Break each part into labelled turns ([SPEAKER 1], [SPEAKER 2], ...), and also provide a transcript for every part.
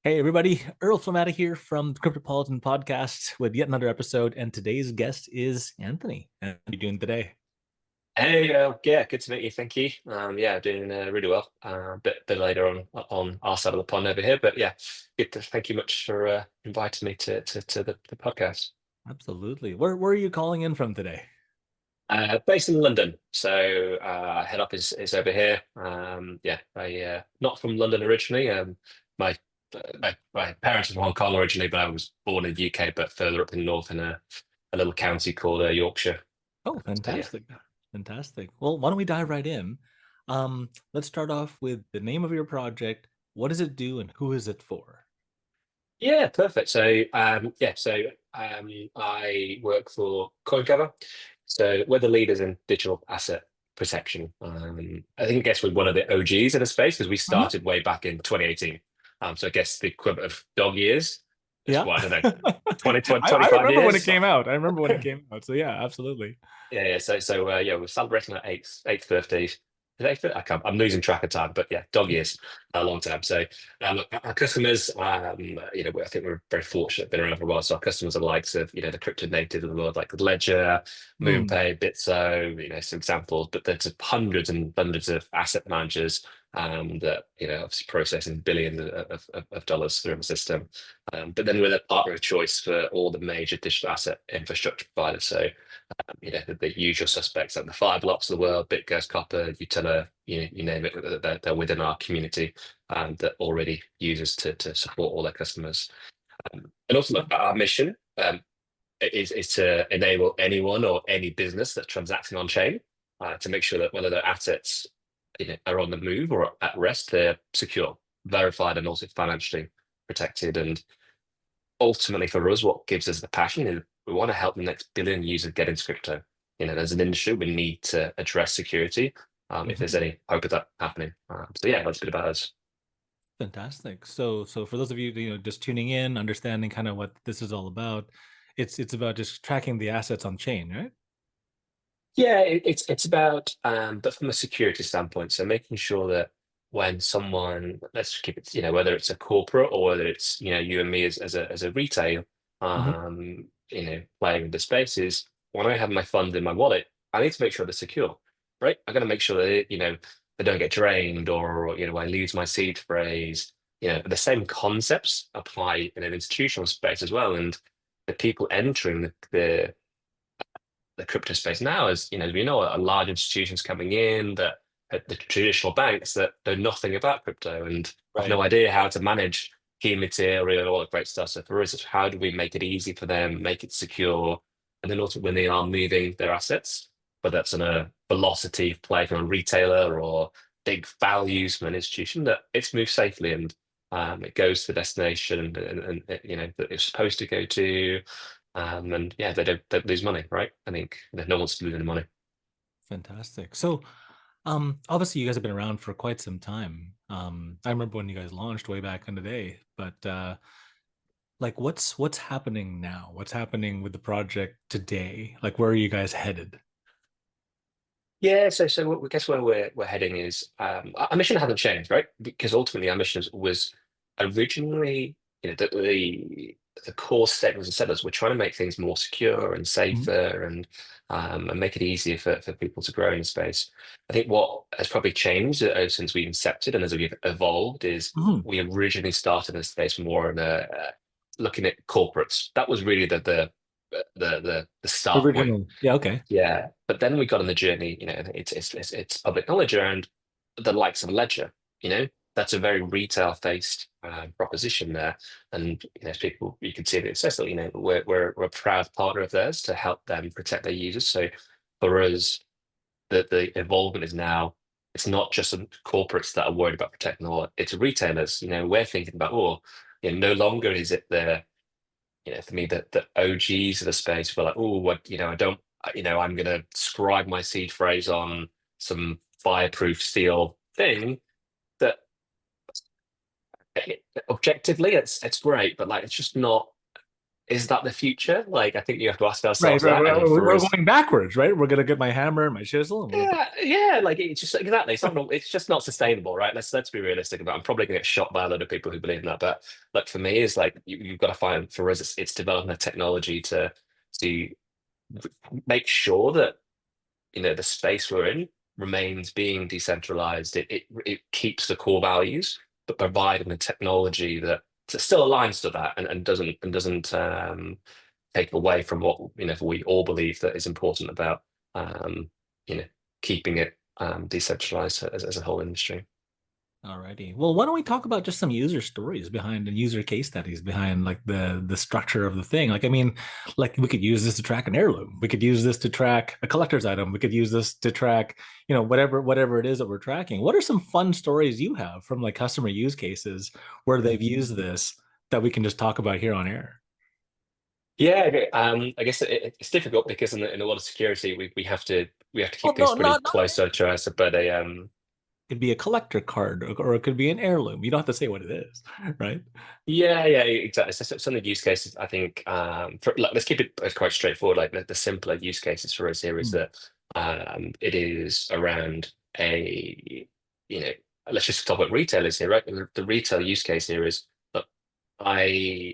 [SPEAKER 1] Hey everybody, Earl Flamata here from the Cryptopolitan podcast with yet another episode, and today's guest is Anthony. How are you doing today?
[SPEAKER 2] Hey, yeah, good to meet you. Thank you. Yeah, doing really well. Bit later on our side of the pond over here, but yeah, good. Thank you much for inviting me to the podcast.
[SPEAKER 1] Absolutely. Where are you calling in from today?
[SPEAKER 2] Based in London, so head up is over here. Yeah, I not from London originally. My my parents are from Hong Kong originally, but I was born in the UK, but further up in the north in a little county called Yorkshire.
[SPEAKER 1] Oh,
[SPEAKER 2] So yeah.
[SPEAKER 1] fantastic. Fantastic. Well, why don't we dive right in? Let's start off with the name of your project. What does it do and who is it for?
[SPEAKER 2] Yeah, perfect. So I work for CoinCover. So we're the leaders in digital asset protection. I guess we're one of the OGs in the space because we
[SPEAKER 1] Mhm.
[SPEAKER 2] started way back in 2018. So I guess the equivalent of dog years. It's
[SPEAKER 1] Yeah.
[SPEAKER 2] what, I don't know, 20,
[SPEAKER 1] I
[SPEAKER 2] 25
[SPEAKER 1] remember when it
[SPEAKER 2] years.
[SPEAKER 1] came out. I remember when it came out. So yeah, absolutely.
[SPEAKER 2] Yeah. Yeah, we're celebrating our eighth birthday. Is it eighth? I can't. I'm losing track of time, but yeah, dog years, a long time. So, look, our customers, I think we're very fortunate, been around for a while. So our customers are the likes of, the crypto natives of the world, like Ledger,
[SPEAKER 1] Mm,
[SPEAKER 2] MoonPay, Bitso, some examples. But there's hundreds and hundreds of asset managers that, obviously processing billions of dollars through the system. But then we're the partner of choice for all the major digital asset infrastructure providers. So the usual suspects like the Fireblocks of the world, BitGoes, Copper, Utila, you name it, they're within our community that already uses to support all their customers. And also, look, our mission is to enable anyone or any business that's transacting on chain to make sure that whether their assets are on the move or at rest, they're secure, verified, and also financially protected. And ultimately for us, what gives us the passion is we want to help the next billion users get into crypto. As an industry, we need to address security if there's
[SPEAKER 1] mhm.
[SPEAKER 2] any hope of that happening. So yeah, that's a bit about us.
[SPEAKER 1] Fantastic. So for those of you, just tuning in, understanding kind of what this is all about, it's about just tracking the assets on chain, right?
[SPEAKER 2] Yeah, it's about, but from a security standpoint, so making sure that when someone, let's keep it, whether it's a corporate or whether it's, you and me as a retail,
[SPEAKER 1] Hmm.
[SPEAKER 2] playing in the spaces, when I have my funds in my wallet, I need to make sure they're secure, right? I got to make sure that, they don't get drained or, I lose my seed phrase. The same concepts apply in an institutional space as well. And the people entering the crypto space now is, as we know, are large institutions coming in that the traditional banks that know nothing about crypto and have
[SPEAKER 1] Right.
[SPEAKER 2] no idea how to manage key material and all that great stuff. So for us, it's how do we make it easy for them, make it secure, and then also when they are moving their assets, whether that's in a velocity play from a retailer or big values from an institution, that it's moved safely and it goes to the destination and that it's supposed to go to. And yeah, they don't lose money, right? I think no one wants to lose any money.
[SPEAKER 1] Fantastic. So obviously you guys have been around for quite some time. I remember when you guys launched way back in the day, but like what's happening now? What's happening with the project today? Like where are you guys headed?
[SPEAKER 2] Yeah, so I guess where we're heading is our mission hasn't changed, right? Because ultimately our mission was originally, the core statements and settlers, we're trying to make things more secure and
[SPEAKER 1] Mhm.
[SPEAKER 2] safer and make it easier for people to grow in the space. I think what has probably changed since we incepted and as we've evolved is
[SPEAKER 1] Mhm.
[SPEAKER 2] we originally started in the space more in looking at corporates. That was really the start point.
[SPEAKER 1] Original. Yeah, okay.
[SPEAKER 2] Yeah, but then we got on the journey. It's public knowledge around the likes of Ledger. That's a very retail-faced proposition there, and as people you can see that it says that we're a proud partner of theirs to help them protect their users. So for us, the involvement is now it's not just some corporates that are worried about protecting or it's retailers. We're thinking about no longer is it for me, the OGs of the space were like, oh, what, I don't, I'm going to scribe my seed phrase on some fireproof steel thing that objectively it's great, but like it's just not. is that the future? Like, I think you have to ask
[SPEAKER 1] Right,
[SPEAKER 2] ourselves
[SPEAKER 1] right.
[SPEAKER 2] that. And for
[SPEAKER 1] We're
[SPEAKER 2] us,
[SPEAKER 1] going backwards, right? We're gonna get my hammer and my chisel, and we're gonna.
[SPEAKER 2] yeah, yeah, like it's just exactly. It's just not sustainable, right? Let's be realistic about. I'm probably gonna get shot by a lot of people who believe in that, but like for me, is like you've got to find for us, it's developing a technology to make sure that the space we're in remains being decentralized. It keeps the core values, but providing the technology that still aligns to that and doesn't take away from what we all believe that is important about um, you know keeping it decentralized as a whole industry.
[SPEAKER 1] Alrighty. Well, why don't we talk about just some user stories behind and user case studies behind like the structure of the thing? Like, I mean, like we could use this to track an heirloom. We could use this to track a collector's item. We could use this to track, whatever it is that we're tracking. What are some fun stories you have from like customer use cases where they've used this that we can just talk about here on air?
[SPEAKER 2] Yeah, okay. I guess it's difficult because in a lot of security we have to
[SPEAKER 1] Well,
[SPEAKER 2] keep things
[SPEAKER 1] no,
[SPEAKER 2] pretty
[SPEAKER 1] not
[SPEAKER 2] close to our chest. But
[SPEAKER 1] it could be a collector card or it could be an heirloom. You don't have to say what it is, right?
[SPEAKER 2] yeah, yeah, exactly. So some of the use cases, I think, like, let's keep it quite straightforward. Like the simpler use cases for us here is
[SPEAKER 1] Mm.
[SPEAKER 2] that it is around you know, let's just talk about retailers here, right? The retail use case here is that I,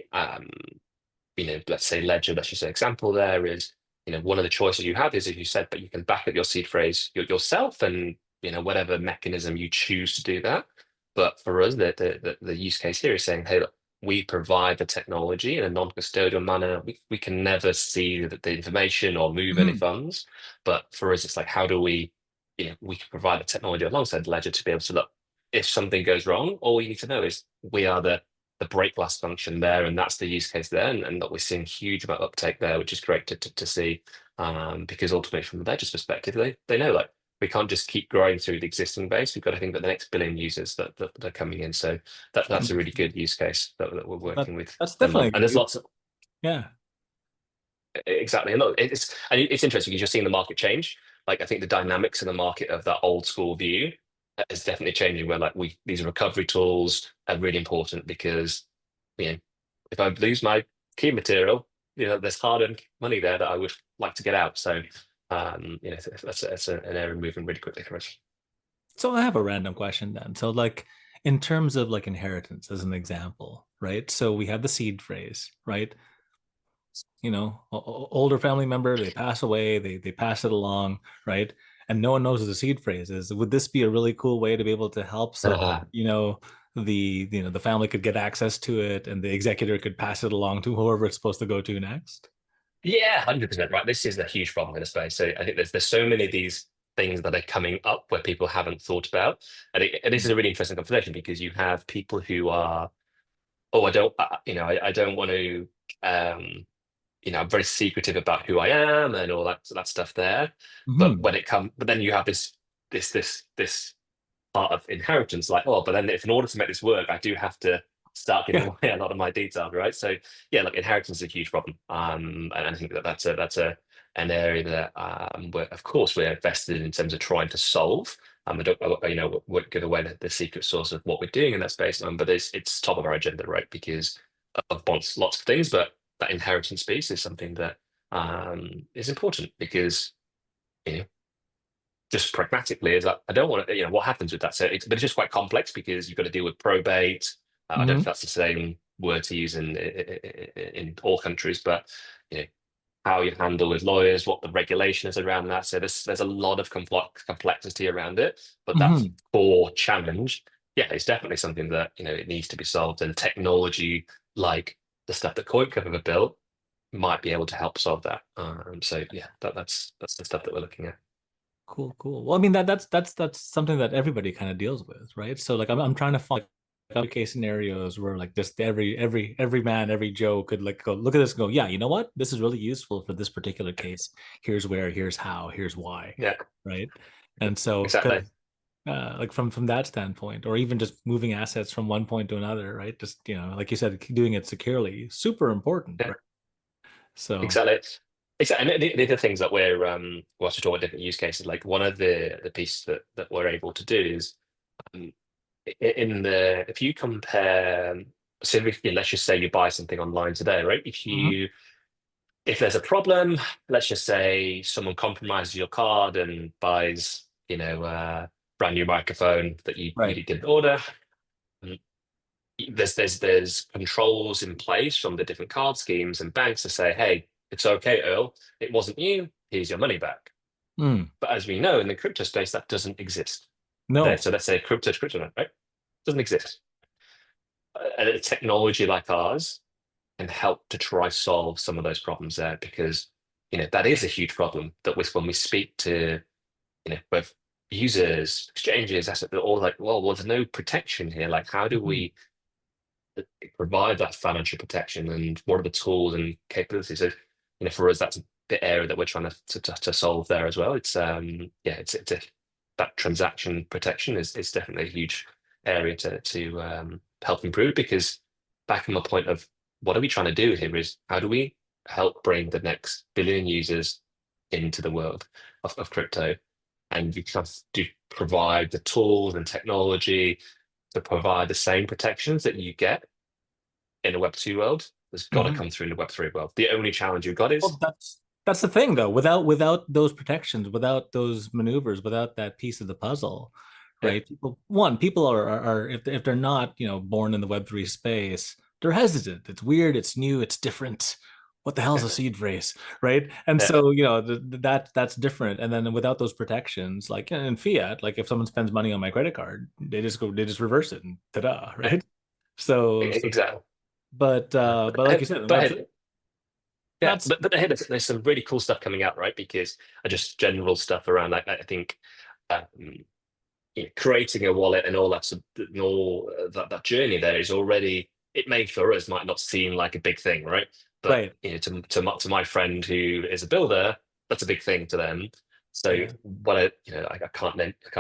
[SPEAKER 2] let's say Ledger, let's just say example there is, one of the choices you have is, as you said, but you can back up your seed phrase yourself and, whatever mechanism you choose to do that. But for us, the use case here is saying, hey, look, we provide the technology in a non-custodial manner. We can never see the information or move any
[SPEAKER 1] Mhm.
[SPEAKER 2] funds. But for us, it's like, how do we can provide the technology alongside Ledger to be able to look, if something goes wrong, all you need to know is we are the break glass function there, and that's the use case there, and that we're seeing huge amount of uptake there, which is great to see. Because ultimately, from the Ledger's perspective, they know like we can't just keep growing through the existing base. We've got to think about the next billion users that are coming in. So that's a really
[SPEAKER 1] 100%.
[SPEAKER 2] good use case that we're
[SPEAKER 1] That,
[SPEAKER 2] working with,
[SPEAKER 1] that's
[SPEAKER 2] and
[SPEAKER 1] definitely a
[SPEAKER 2] and
[SPEAKER 1] good
[SPEAKER 2] there's
[SPEAKER 1] use.
[SPEAKER 2] lots of
[SPEAKER 1] Yeah.
[SPEAKER 2] exactly. And look, it's interesting because you're seeing the market change. Like I think the dynamics in the market of that old school view is definitely changing. Where like these recovery tools are really important because you know if I lose my key material, there's hard-earned money there that I would like to get out. So that's an area moving really quickly for us.
[SPEAKER 1] So I have a random question then. So like in terms of like inheritance as an example, right? So we have the seed phrase, right? Older family member, they pass away, they pass it along, right? And no one knows what the seed phrase is. Would this be a really cool way to be able to help so the family could get access to it and the executor could pass it along to whoever it's supposed to go to next?
[SPEAKER 2] Yeah, 100% right. This is a huge problem in the space. So I think there's so many of these things that are coming up where people haven't thought about, and this is a really interesting conversation because you have people who are, oh, I don't, I don't want to, I'm very secretive about who I am and all that stuff there. But
[SPEAKER 1] Hmm.
[SPEAKER 2] but then you have this part of inheritance, like, oh, but then if in order to make this work, I do have to start giving
[SPEAKER 1] Yeah.
[SPEAKER 2] away a lot of my details, right? So yeah, like inheritance is a huge problem. And I think that's an area that we're, of course we're invested in terms of trying to solve. I don't won't give away the secret source of what we're doing in that space, but it's top of our agenda, right? Because of lots of things, but that inheritance piece is something that is important because you know just pragmatically is that I don't want to, what happens with that? So but it's just quite complex because you've got to deal with probate. I don't know if
[SPEAKER 1] Hmm.
[SPEAKER 2] that's the same word to use in all countries, but you know, how you handle with lawyers, what the regulation is around that. So there's a lot of complexity around it, but that
[SPEAKER 1] Hmm.
[SPEAKER 2] core challenge, yeah, it's definitely something that it needs to be solved, and technology like the stuff that CoinCover have built might be able to help solve that. So yeah, that's the stuff that we're looking at.
[SPEAKER 1] Cool, cool. Well, I mean that's something that everybody kind of deals with, right? So like I'm trying to find like, case scenarios where like just every man, every Joe could like go look at this and go, yeah, you know what? This is really useful for this particular case. Here's where, here's how, here's why,
[SPEAKER 2] Yeah,
[SPEAKER 1] right? And so because
[SPEAKER 2] exactly.
[SPEAKER 1] like from that standpoint, or even just moving assets from one point to another, right? Just like you said, doing it securely, super important,
[SPEAKER 2] Yeah,
[SPEAKER 1] right? So.
[SPEAKER 2] exactly. Exactly. And the other things that we're also talking about different use cases, like one of the pieces that we're able to do is um, in the if you compare So let's just say you buy something online today, right?
[SPEAKER 1] Hmm.
[SPEAKER 2] If there's a problem, let's just say someone compromises your card and buys, brand new microphone that you
[SPEAKER 1] Right.
[SPEAKER 2] didn't order. Mm, there's controls in place from the different card schemes and banks to say, hey, it's okay, Earl, it wasn't you. Here's your money back.
[SPEAKER 1] Mm.
[SPEAKER 2] But as we know, in the crypto space, that doesn't exist. There,
[SPEAKER 1] No.
[SPEAKER 2] so let's say crypto to crypto, right? Doesn't exist. And a technology like ours can help to try solve some of those problems there because that is a huge problem that when we speak to both users, exchanges, assets, they're all like, well, there's no protection here. Like, how do
[SPEAKER 1] Mhm.
[SPEAKER 2] we provide that financial protection, and what are the tools and capabilities? So, for us, that's the area that we're trying to solve there as well. It's a that transaction protection is definitely a huge area to help improve because back on the point of what are we trying to do here is how do we help bring the next billion users into the world of crypto, and you have to provide the tools and technology to provide the same protections that you get in a Web 2 world. There's got to
[SPEAKER 1] Mhm.
[SPEAKER 2] come through in the Web 3 world. The only challenge you've got is,
[SPEAKER 1] Well, that's the thing though. Without those protections, without those maneuvers, without that piece of the puzzle,
[SPEAKER 2] yeah,
[SPEAKER 1] right? People are if they're not, born in the Web3 space, they're hesitant. It's weird, it's new, it's different. What the hell is
[SPEAKER 2] yeah,
[SPEAKER 1] a seed phrase, right? And
[SPEAKER 2] yeah,
[SPEAKER 1] so, that's different. And then without those protections, like in fiat, like if someone spends money on my credit card, they just reverse it and ta-da,
[SPEAKER 2] yeah,
[SPEAKER 1] right? So
[SPEAKER 2] exactly.
[SPEAKER 1] but like you said,
[SPEAKER 2] But
[SPEAKER 1] that's
[SPEAKER 2] hey, yeah,
[SPEAKER 1] that's
[SPEAKER 2] but hey, there's some really cool stuff coming out, right? Because just general stuff around, like I think, um, creating a wallet and all that, and all that journey there is already. It may for us might not seem like a big thing, right? But
[SPEAKER 1] right.
[SPEAKER 2] to my friend who is a builder, that's a big thing to them. So
[SPEAKER 1] Yeah.
[SPEAKER 2] what I can't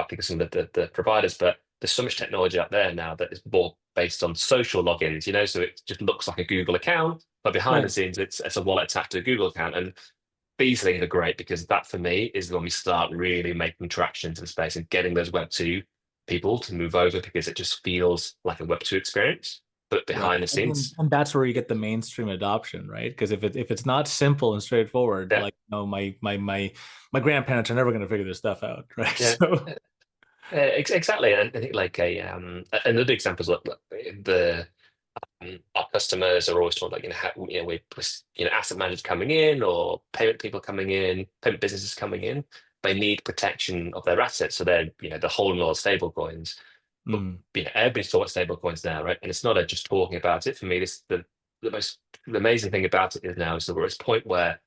[SPEAKER 2] think of some of the providers, but there's so much technology out there now that is more based on social logins, so it just looks like a Google account, but behind the
[SPEAKER 1] Right.
[SPEAKER 2] scenes it's a wallet attached to a Google account. And these things are great because that for me is when we start really making traction into the space and getting those Web 2 people to move over because it just feels like a Web 2 experience, but
[SPEAKER 1] Right.
[SPEAKER 2] behind the
[SPEAKER 1] And,
[SPEAKER 2] scenes.
[SPEAKER 1] and that's where you get the mainstream adoption, right? Because if it's not simple and straightforward,
[SPEAKER 2] Yeah,
[SPEAKER 1] like my grandparents are never going to figure this stuff out, right?
[SPEAKER 2] yeah.
[SPEAKER 1] So
[SPEAKER 2] Exactly. And I think like another example is like the our customers are always told like asset managers coming in or payment people coming in, payment businesses coming in, they need protection of their assets, so they're holding all stable coins. But
[SPEAKER 1] mm,
[SPEAKER 2] everybody's talking stable coins now, right? And it's not just talking about it. For me, this the amazing thing about it is now is that we're at this point where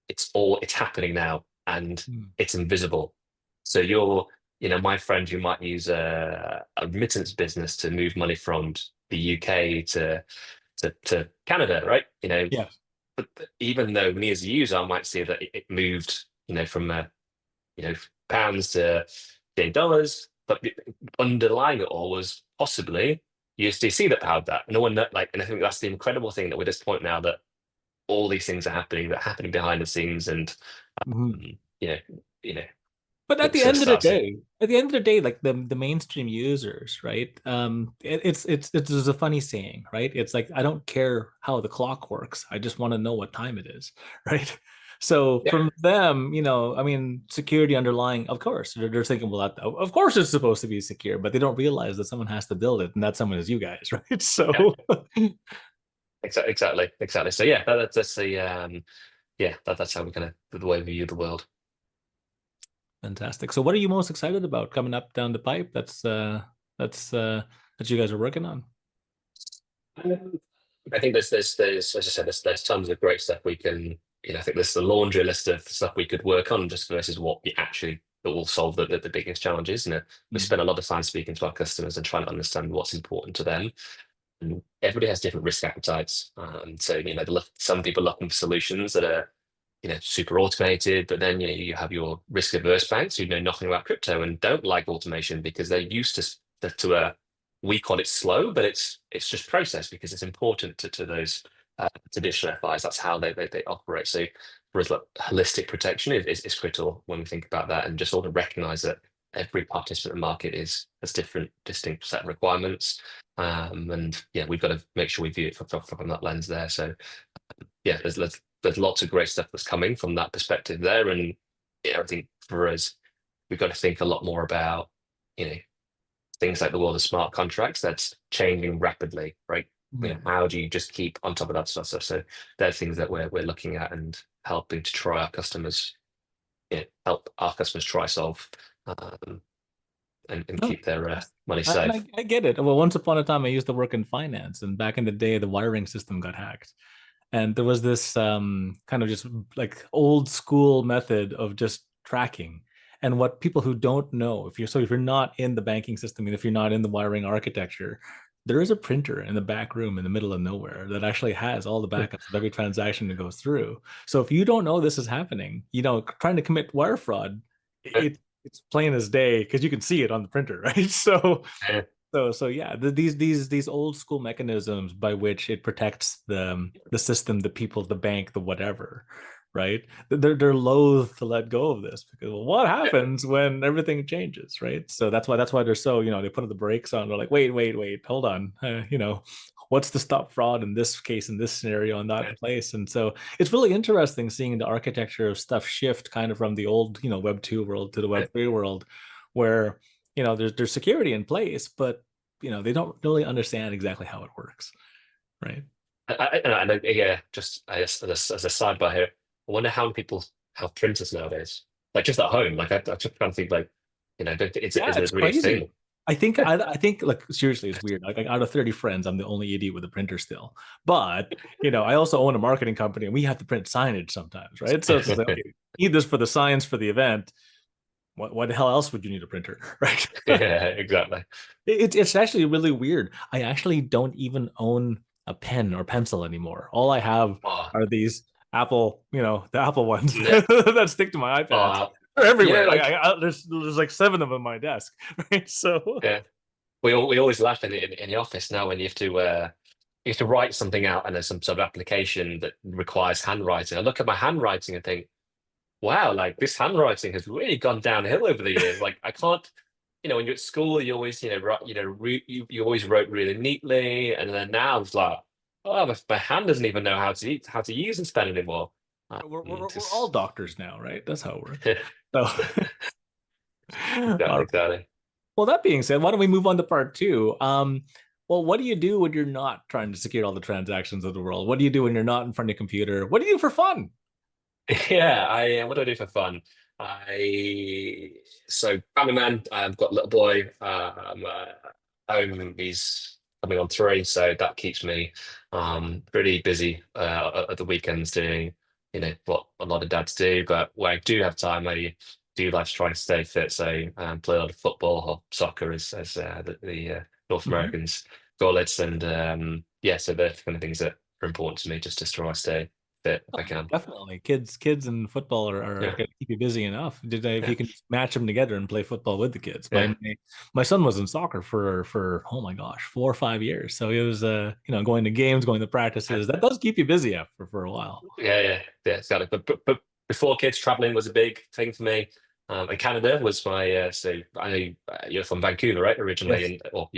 [SPEAKER 2] it's happening now and
[SPEAKER 1] mm,
[SPEAKER 2] it's invisible. So my friend who might use a remittance business to move money from the UK to Canada, right?
[SPEAKER 1] yeah.
[SPEAKER 2] But even though me as a user, I might see that it moved, from you know pounds to dollars, but underlying it all was possibly USDC that powered that. No one and I think that's the incredible thing that we're at this point now that all these things are happening, that happening behind the scenes, and
[SPEAKER 1] Mhm.
[SPEAKER 2] um, you know, you know,
[SPEAKER 1] But at
[SPEAKER 2] it's
[SPEAKER 1] the
[SPEAKER 2] going to
[SPEAKER 1] end of the
[SPEAKER 2] start to,
[SPEAKER 1] day, like the mainstream users, right? It's there's a funny saying, right? It's like I don't care how the clock works. I just want to know what time it is, right? So
[SPEAKER 2] yeah,
[SPEAKER 1] from them, I mean, security underlying, of course, they're thinking, well, of course it's supposed to be secure, but they don't realize that someone has to build it, and that someone is you guys, right?
[SPEAKER 2] yeah,
[SPEAKER 1] So
[SPEAKER 2] exactly. So yeah, that's the that's how we kind of the way we view the world.
[SPEAKER 1] fantastic. So what are you most excited about coming up down the pipe? That's that you guys are working on.
[SPEAKER 2] Um, I think there's as I said, there's tons of great stuff we can, I think there's the laundry list of stuff we could work on just versus what we actually that will solve the biggest challenges. We
[SPEAKER 1] Mm,
[SPEAKER 2] spend a lot of time speaking to our customers and trying to understand what's important to them. And everybody has different risk appetites. So, some people looking for solutions that are, super automated, but then, you have your risk averse banks who know nothing about crypto and don't like automation because they're used to we call it slow, but it's just process because it's important to those traditional FIs. That's how they operate. So for us, like, holistic protection is critical when we think about that and just sort of recognize that every participant in the market has different distinct set of requirements. And yeah, we've got to make sure we view it from that lens there. So yeah, there's lots of great stuff that's coming from that perspective there. And yeah, I think for us, we've got to think a lot more about, you know, things like the world of smart contracts that's changing rapidly, right? You know,
[SPEAKER 1] Hmm.
[SPEAKER 2] how do you just keep on top of that stuff? So they're things that we're looking at and helping to try our customers, help our customers try solve, um, and
[SPEAKER 1] Oh,
[SPEAKER 2] keep their
[SPEAKER 1] fantastic.
[SPEAKER 2] money
[SPEAKER 1] And
[SPEAKER 2] safe.
[SPEAKER 1] I get it. Well, once upon a time, I used to work in finance, and back in the day, the wiring system got hacked. And there was this kind of just like old school method of just tracking. And what people who don't know, if you're not in the banking system and if you're not in the wiring architecture, there is a printer in the back room in the middle of nowhere that actually has all the backups of every transaction that goes through. So if you don't know this is happening, trying to commit wire fraud, it's plain as day because you can see it on the printer, right? So yeah, these old school mechanisms by which it protects the system, the people, the bank, the whatever, right? They're loath to let go of this because, well, what happens when everything changes, right? So that's why they're so, they put the brakes on. They're like, wait, hold on, what's to stop fraud in this case, in this scenario, in that place? And so it's really interesting seeing the architecture of stuff shift kind of from the old, Web 2 world to the Web 3 world, where there's security in place, but they don't really understand exactly how it works, right?
[SPEAKER 2] Yeah, just as a sidebar here, I wonder how many people have printers nowadays, like just at home. Like I just kind of think like, don't think
[SPEAKER 1] Yeah,
[SPEAKER 2] is
[SPEAKER 1] it's
[SPEAKER 2] it really a
[SPEAKER 1] crazy.
[SPEAKER 2] thing?
[SPEAKER 1] I think like seriously, it's weird. Like out of 30 friends, I'm the only idiot with a printer still. But I also own a marketing company and we have to print signage sometimes, right? So it's just like, okay, you need this for the science for the event. What the hell else would you need a printer, right?
[SPEAKER 2] Yeah, exactly.
[SPEAKER 1] It's actually really weird. I actually don't even own a pen or pencil anymore. All I have
[SPEAKER 2] Oh,
[SPEAKER 1] are these Apple, the Apple ones
[SPEAKER 2] no,
[SPEAKER 1] that stick to my iPads.
[SPEAKER 2] uh,
[SPEAKER 1] They're everywhere. Like
[SPEAKER 2] like
[SPEAKER 1] there's like seven of them on my desk, right? So
[SPEAKER 2] yeah, we always laugh in the office now when you have to write something out and there's some sort of application that requires handwriting. I look at my handwriting and think, wow, like this handwriting has really gone downhill over the years. Like I can't, when you're at school, you always, write, you always wrote really neatly, and then now it's like, oh, my hand doesn't even know how to use and spell anymore.
[SPEAKER 1] we're all
[SPEAKER 2] Just
[SPEAKER 1] doctors now, right? That's how it works. So,
[SPEAKER 2] exactly,
[SPEAKER 1] uh,
[SPEAKER 2] exactly.
[SPEAKER 1] well, that being said, why don't we move on to part two? Well, what do you do when you're not trying to secure all the transactions of the world? What do you do when you're not in front of your computer? What do you do for fun?
[SPEAKER 2] Yeah, I what do I do for fun? I so I'm a man. I've got a little boy. Home. He's coming on 3, so that keeps me pretty busy at the weekends doing what a lot of dads do. But when I do have time, I do like to try and stay fit. So play a lot of football or soccer, as the North
[SPEAKER 1] Mhm.
[SPEAKER 2] Americans call it. And yeah, so they're the kind of things that are important to me, just to try and stay fit if I can.
[SPEAKER 1] Definitely. Kids and football are
[SPEAKER 2] Yeah.
[SPEAKER 1] going to keep you busy enough. If
[SPEAKER 2] Yeah.
[SPEAKER 1] you can just match them together and play football with the kids.
[SPEAKER 2] Yeah.
[SPEAKER 1] My son was in soccer for oh my gosh, 4 or 5 years. So he was going to games, going to practices. That does keep you busy after for a while.
[SPEAKER 2] Yeah, exactly. But before kids, traveling was a big thing for me. And Canada was my so I know you're from Vancouver, right? Originally,
[SPEAKER 1] Yes.
[SPEAKER 2] and well,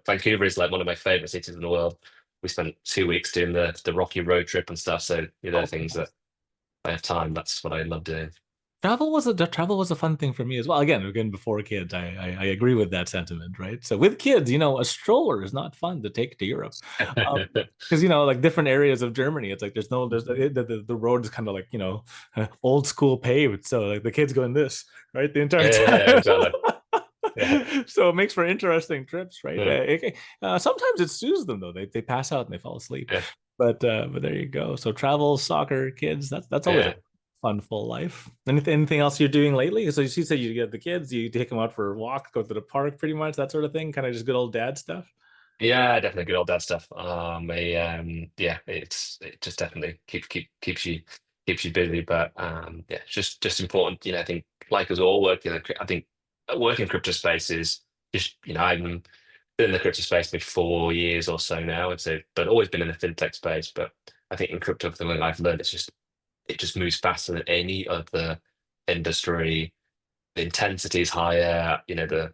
[SPEAKER 2] Vancouver is like one of my favorite cities in the world. We spent 2 weeks doing the Rocky road trip and stuff. So
[SPEAKER 1] Oh,
[SPEAKER 2] things that
[SPEAKER 1] fantastic.
[SPEAKER 2] I have time. That's what I love doing.
[SPEAKER 1] Travel was a fun thing for me as well. Again, before kids, I agree with that sentiment, right? So with kids, a stroller is not fun to take to Europe, because like different areas of Germany, it's like the road is kind of like old school paved, so like the kids going this right the entire
[SPEAKER 2] Yeah,
[SPEAKER 1] time.
[SPEAKER 2] exactly. Yeah,
[SPEAKER 1] So it makes for interesting trips, right?
[SPEAKER 2] yeah,
[SPEAKER 1] Sometimes it soothes them though; they pass out and they fall asleep.
[SPEAKER 2] yeah,
[SPEAKER 1] But there you go. So travel, soccer, kids, that's always a
[SPEAKER 2] yeah.
[SPEAKER 1] fun full life. Anything else you're doing lately? So you said you get the kids, you take them out for a walk, go to the park, pretty much that sort of thing. Kind of just good old dad stuff.
[SPEAKER 2] Yeah, definitely good old dad stuff. Yeah, it just definitely keeps you busy, but yeah, it's just important. I think like us all I think working in crypto space is just I've been in the crypto space maybe 4 years or so now, and so but always been in the fintech space. But I think in crypto, the thing I've learned is it just moves faster than any other industry the intensity is higher, the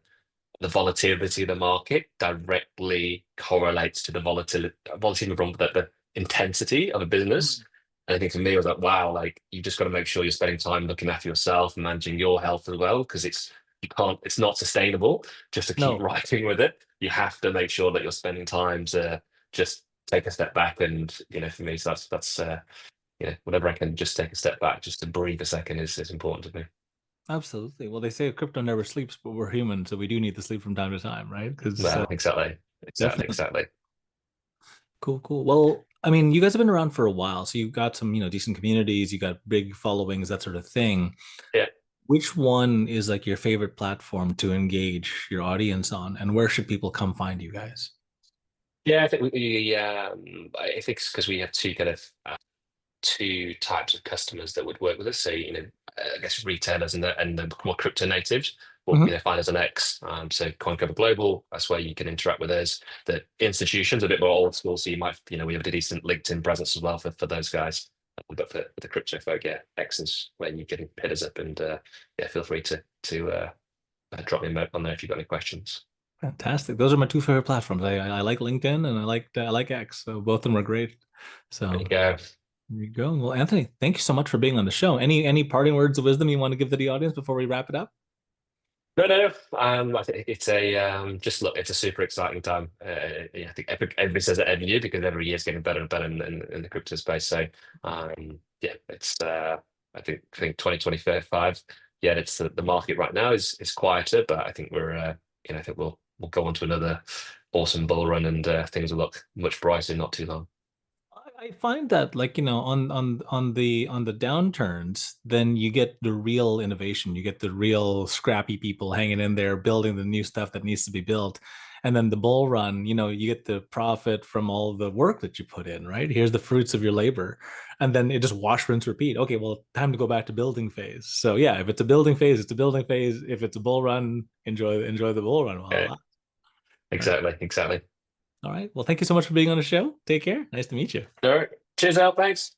[SPEAKER 2] volatility of the market directly correlates to the volatility from the intensity of a business.
[SPEAKER 1] Mm.
[SPEAKER 2] And I think for me, I was like, wow, like you just got to make sure you're spending time looking after yourself and managing your health as well, because it's not sustainable just to keep
[SPEAKER 1] No,
[SPEAKER 2] writing with it. You have to make sure that you're spending time to just take a step back. And for me, so that's whatever I can just take a step back, just to breathe a second is important to me.
[SPEAKER 1] absolutely. Well, they say crypto never sleeps, but we're human, so we do need to sleep from time to time, right? Because
[SPEAKER 2] Well, exactly, exactly,
[SPEAKER 1] definitely.
[SPEAKER 2] exactly.
[SPEAKER 1] Cool, cool. Well, I mean, you guys have been around for a while, so you've got some, decent communities, you got big followings, that sort of thing.
[SPEAKER 2] Yeah.
[SPEAKER 1] Which one is like your favorite platform to engage your audience on, and where should people come find you guys?
[SPEAKER 2] Yeah, I think I think it's because we have two kind of two types of customers that would work with us. So, I guess retailers and the more crypto natives will,
[SPEAKER 1] Mhm.
[SPEAKER 2] find us on X. So CoinCover Global, that's where you can interact with us. The institutions are a bit more old school, so we have a decent LinkedIn presence as well for those guys. But for the crypto folk, yeah, X is where you can hit us up, and yeah, feel free to drop me a note on there if you've got any questions.
[SPEAKER 1] Fantastic. Those are my two favorite platforms. I like LinkedIn and I like X. So both of them are great.
[SPEAKER 2] There
[SPEAKER 1] So
[SPEAKER 2] you go.
[SPEAKER 1] there you go. Well, Anthony, thank you so much for being on the show. Any parting words of wisdom you want to give to the audience before we wrap it up?
[SPEAKER 2] No, no, no. I think it's just look, it's a super exciting time. Yeah, I think everybody says it every year because every year is getting better and better in the crypto space. So, yeah, it's I think 2025. Yeah, it's the market right now is quieter, but I think I think we'll go on to another awesome bull run, and things will look much brighter in not too long.
[SPEAKER 1] I find that like on the downturns, then you get the real innovation. You get the real scrappy people hanging in there, building the new stuff that needs to be built. And then the bull run, you get the profit from all the work that you put in, right? Here's the fruits of your labor. And then it just wash, rinse, repeat. Okay, well, time to go back to building phase. So yeah, if it's a building phase, it's a building phase. If it's a bull run, enjoy the bull run while it
[SPEAKER 2] Yeah,
[SPEAKER 1] lasts. Right.
[SPEAKER 2] exactly, exactly.
[SPEAKER 1] All right. Well, thank you so much for being on the show. Take care. Nice to meet you.
[SPEAKER 2] All right. Cheers out. Thanks.